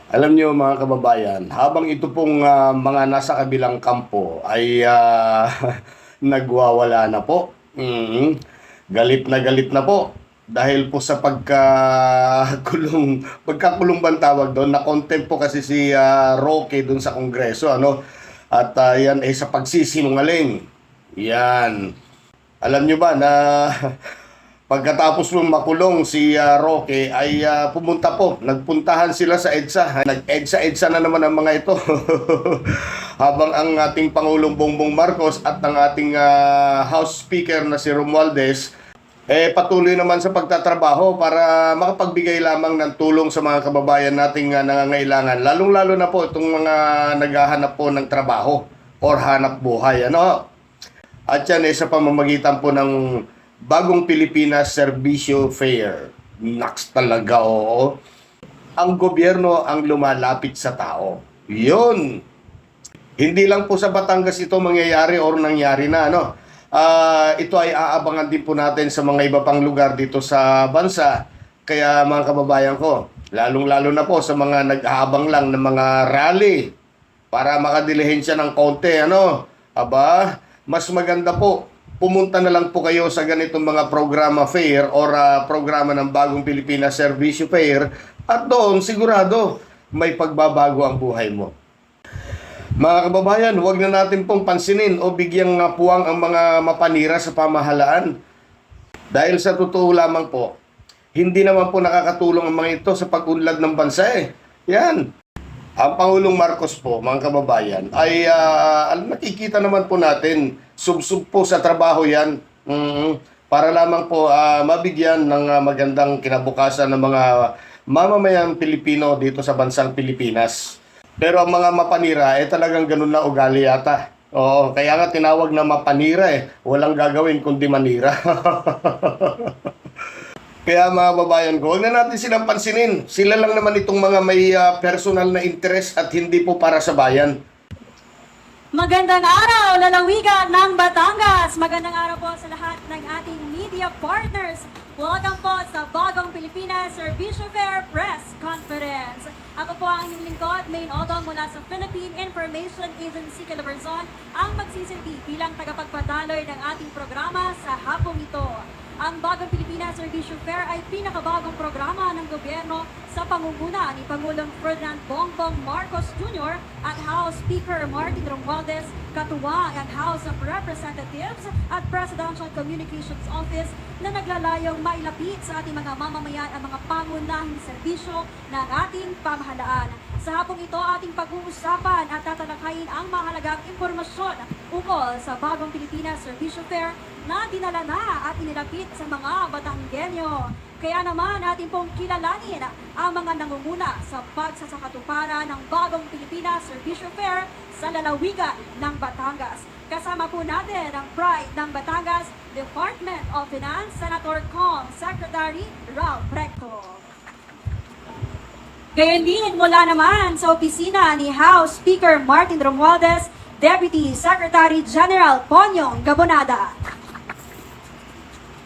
Alam niyo mga kababayan, habang ito pong mga nasa kabilang kampo ay nagwawala na po. Galit na po dahil po sa pagkakulong bang tawag doon, na contempt po kasi si Roque doon sa Kongreso, ano? At yan ay sa pagsisinungaling. Yan. Alam niyo ba na pagkatapos mong makulong si Roque ay nagpuntahan sila sa EDSA. Nag-EDSA na naman ang mga ito. Habang ang ating Pangulong Bongbong Marcos at ang ating House Speaker na si Romualdez patuloy naman sa pagtatrabaho para makapagbigay lamang ng tulong sa mga kababayan nating nangangailangan. Lalong-lalo na po itong mga naghahanap po ng trabaho or hanap buhay. Ano? At yan sa pamamagitan po ng Bagong Pilipinas Serbisyo Fair. Naks talaga, oo. Ang gobyerno ang lumalapit sa tao. Yun. Hindi lang po sa Batangas ito mangyayari or nangyari na, ano. Ito ay aabangan din po natin sa mga iba pang lugar dito sa bansa. Kaya mga kababayan ko, lalong-lalo na po sa mga nag-aabang lang ng mga rally para makadilihensya ng konti, ano. Aba, mas maganda po pumunta na lang po kayo sa ganitong mga programa fair or programa ng Bagong Pilipinas Serbisyo Fair at doon sigurado may pagbabago ang buhay mo. Mga kababayan, huwag na natin pong pansinin o bigyang puwang ang mga mapanira sa pamahalaan. Dahil sa totoo lamang po, hindi naman po nakakatulong ang mga ito sa pag-unlad ng bansa Yan. Ang Pangulong Marcos po, mga kababayan, ay nakikita naman po natin, subsub po sa trabaho yan, para lamang po mabigyan ng magandang kinabukasan ng mga mamamayang Pilipino dito sa bansang Pilipinas. Pero ang mga mapanira, talagang ganun na ugali yata. Oo, kaya nga tinawag na mapanira walang gagawin kundi manira. Kaya mga babayan ko, huwag na natin silang pansinin. Sila lang naman itong mga may personal na interest at hindi po para sa bayan. Magandang araw, lalawigan ng Batangas! Magandang araw po sa lahat ng ating media partners. Welcome po sa Bagong Pilipinas Serbisyo Fair Press Conference. Ako po ang inyong lingkod, Main Odong mula sa Philippine Information Agency Calabarzon, ang magsisilbi bilang tagapagpadaloy ng ating programa sa hapong ito. Ang Bagong Pilipinas Serbisyo Fair ay pinakabagong programa ng gobyerno sa pangunguna ni Pangulong Ferdinand Bongbong Marcos Jr. at House Speaker Martin Romualdez, katuwang ang House of Representatives at Presidential Communications Office na naglalayong mailapit sa ating mga mamamayan ang mga pangunahing serbisyo ng ating pamahalaan. Sa hapong ito, ating pag-uusapan at tatalakayin ang mahalagang impormasyon ukol sa Bagong Pilipinas Serbisyo Fair na dinala na at inilapit sa mga Batanggenyo. Kaya naman ating pong kilalanin ang mga nangunguna sa pagsasakatuparan ng Bagong Pilipinas Serbisyo Fair sa lalawigan ng Batangas. Kasama po natin ang Pride ng Batangas, Department of Finance, Senator Kong Secretary Ralph Recto. Gayon din mula naman sa opisina ni House Speaker Martin Romualdez, Deputy Secretary General Ponyong Gabonada.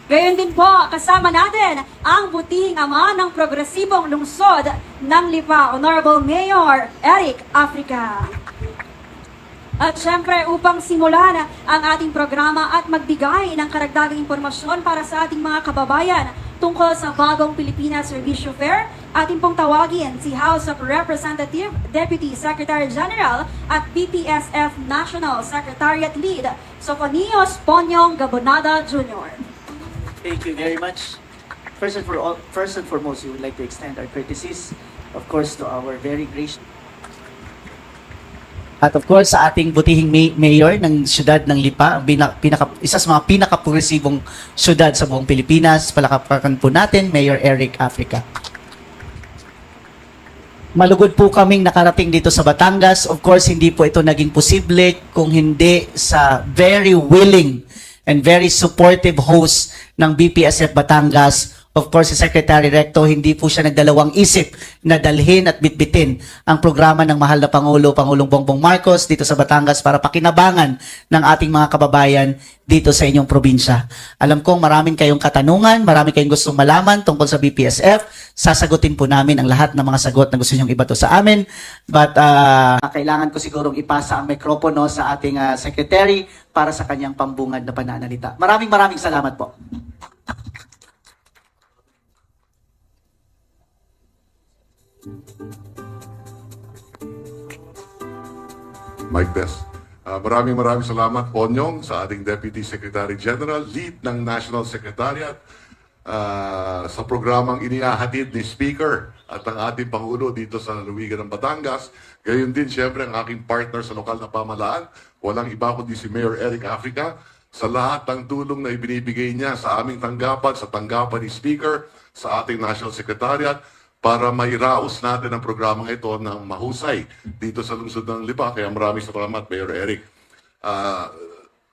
Gayon din po, kasama natin ang butihing ama ng progresibong lungsod ng Lipa, Honorable Mayor Eric Africa. At syempre, upang simulan ang ating programa at magbigay ng karagdagang impormasyon para sa ating mga kababayan tungkol sa Bagong Pilipinas Serbisyo Fair, ating pong tawagin si House of Representative Deputy Secretary General at BPSF National Secretariat Lead, Sofonios Ponyong Gabonada Jr. Thank you very much. First and foremost, we would like to extend our courtesies, of course, to our very gracious. At of course, sa ating butihing mayor ng siyudad ng Lipa, isa sa mga pinaka-progresibong siyudad sa buong Pilipinas, palakpakan po natin, Mayor Eric Africa. Malugod po kaming nakarating dito sa Batangas. Of course, hindi po ito naging posible kung hindi sa very willing and very supportive host ng BPSF Batangas, Of course, si Secretary Recto, hindi po siya nagdalawang isip na dalhin at bitbitin ang programa ng mahal na Pangulong Bongbong Marcos dito sa Batangas para pakinabangan ng ating mga kababayan dito sa inyong probinsya. Alam kong maraming kayong katanungan, marami kayong gustong malaman tungkol sa BPSF. Sasagutin po namin ang lahat ng mga sagot na gusto nyong ibato sa amin. But kailangan ko sigurong ipasa ang mikropono sa ating Secretary para sa kanyang pambungad na pananalita. Maraming salamat po. Mike Tess. Maraming salamat, Onyong, sa ating Deputy Secretary General, lead ng National Secretariat, sa programang inihahatid ni Speaker at ang ating Pangulo dito sa Lalawigan ng Batangas. Gayon din, siyempre, ang aking partner sa lokal na pamahalaan, walang iba kundi si Mayor Eric Africa, sa lahat ng tulong na ibinibigay niya sa aming tanggapan, sa tanggapan ni Speaker, sa ating National Secretariat, para mairaos natin ang programang ito ng mahusay dito sa lungsod ng Lipa. Kaya maraming salamat, Mayor Eric.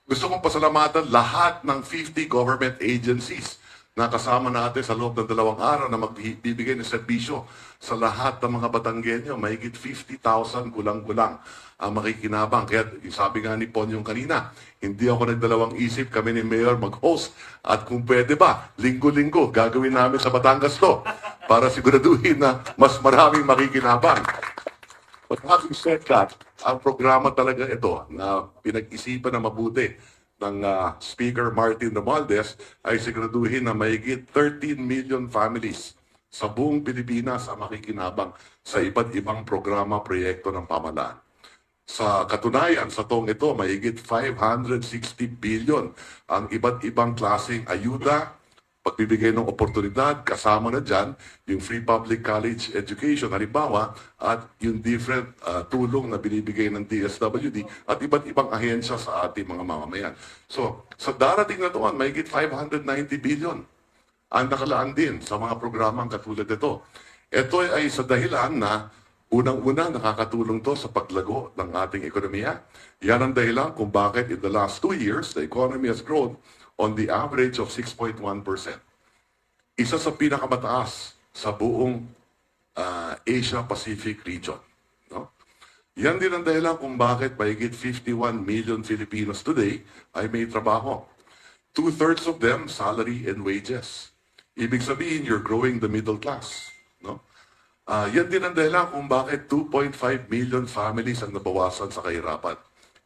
Gusto kong pasalamatan lahat ng 50 government agencies na kasama natin sa loob ng 2 araw na magbibigay ng serbisyo sa lahat ng mga Batanggenyo. Mahigit 50,000 kulang-kulang ang makikinabang. Kaya sabi nga ni Pon yung kanina, hindi ako nagdalawang isip, kami ni Mayor mag-host. At kung pwede ba, linggo-linggo, gagawin namin sa Batangas to para siguraduhin na mas maraming makikinabang. But having said that, ang programa talaga ito na pinag-isipan na mabuti ng Speaker Martin Romualdez ay siguraduhin na mahigit 13 million families sa buong Pilipinas ang makikinabang sa iba't ibang programa, proyekto ng pamahalaan. Sa katunayan, sa taong ito, mahigit 560 billion ang iba't ibang klaseng ayuda, pagbibigay ng oportunidad, kasama na dyan yung free public college education, halimbawa, at yung different tulong na binibigay ng DSWD at iba't ibang ahensya sa ating mga mamamayan. So, sa darating na taon, mahigit 590 billion ang nakalaan din sa mga programang katulad ito. Ito ay sa dahilan na unang-una, nakakatulong to sa paglago ng ating ekonomiya. Yan ang dahilan kung bakit in the last 2 years, the economy has grown on the average of 6.1%. Isa sa pinakamataas sa buong Asia-Pacific region. No? Yan din ang dahilan kung bakit mahigit 51 million Filipinos today ay may trabaho. 2/3 of them, salary and wages. Ibig sabihin, you're growing the middle class. No? Yan din ang dahilan kung bakit 2.5 million families ang nabawasan sa kahirapan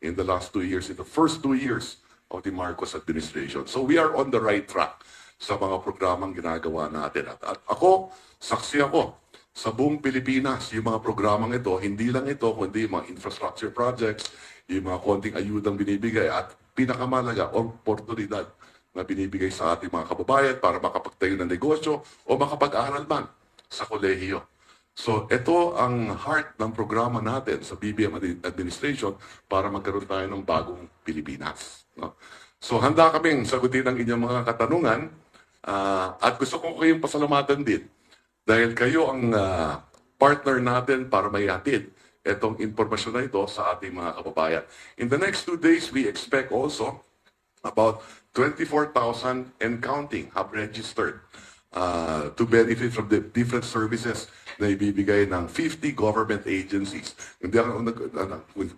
in the last 2 years, in the first 2 years of the Marcos administration. So we are on the right track sa mga programang ginagawa natin. At ako, saksi ako, sa buong Pilipinas, yung mga programang ito, hindi lang ito, kundi yung mga infrastructure projects, yung mga konting ayudang binibigay, at pinakamalaga, oportunidad na binibigay sa ating mga kababayan para makapagtayo ng negosyo o makapag-aral man sa kolehiyo. So, ito ang heart ng programa natin sa BBM administration para magkaroon tayo ng bagong Pilipinas. No? So, handa kaming sagutin ang inyong mga katanungan at gusto ko kayong pasalamatan din dahil kayo ang partner natin para mayatid itong impormasyon na ito sa ating mga kababayan. In the next 2 days, we expect also about 24,000 and counting have registered to benefit from the different services na ibibigay ng 50 government agencies. Hindi ako,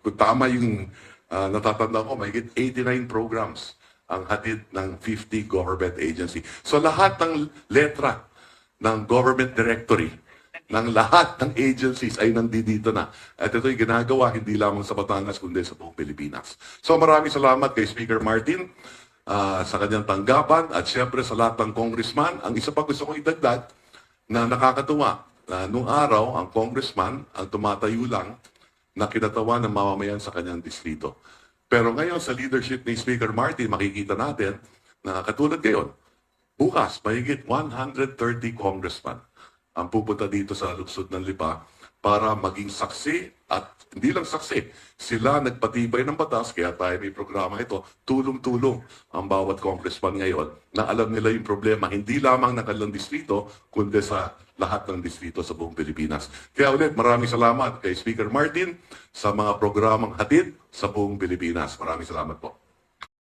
kung tama yung natatanda ko, mahigit 89 programs ang hatid ng 50 government agency. So lahat ng letra ng government directory, ng lahat ng agencies ay nandito na. At ito'y ginagawa hindi lamang sa Batangas, kundi sa buong Pilipinas. So maraming salamat kay Speaker Martin sa kanyang tanggapan at siyempre sa lahat ng congressman. Ang isa pa gusto kong idagdag na nakakatuwa, nung araw, ang congressman ang tumatayo lang na kinatawan ng mamamayan sa kanyang distrito. Pero ngayon sa leadership ni Speaker Martin, makikita natin na katulad ngayon, bukas, mahigit 130 congressman ang pupunta dito sa lungsod ng Lipa para maging saksi at hindi lang saksi, sila nagpatibay ng batas, kaya tayo may programa ito, tulong-tulong ang bawat congressman ngayon na alam nila yung problema, hindi lamang ng kanilang distrito, kundi sa lahat ng distrito sa buong Pilipinas. Kaya ulit, maraming salamat kay Speaker Martin sa mga programang hatid sa buong Pilipinas. Maraming salamat po.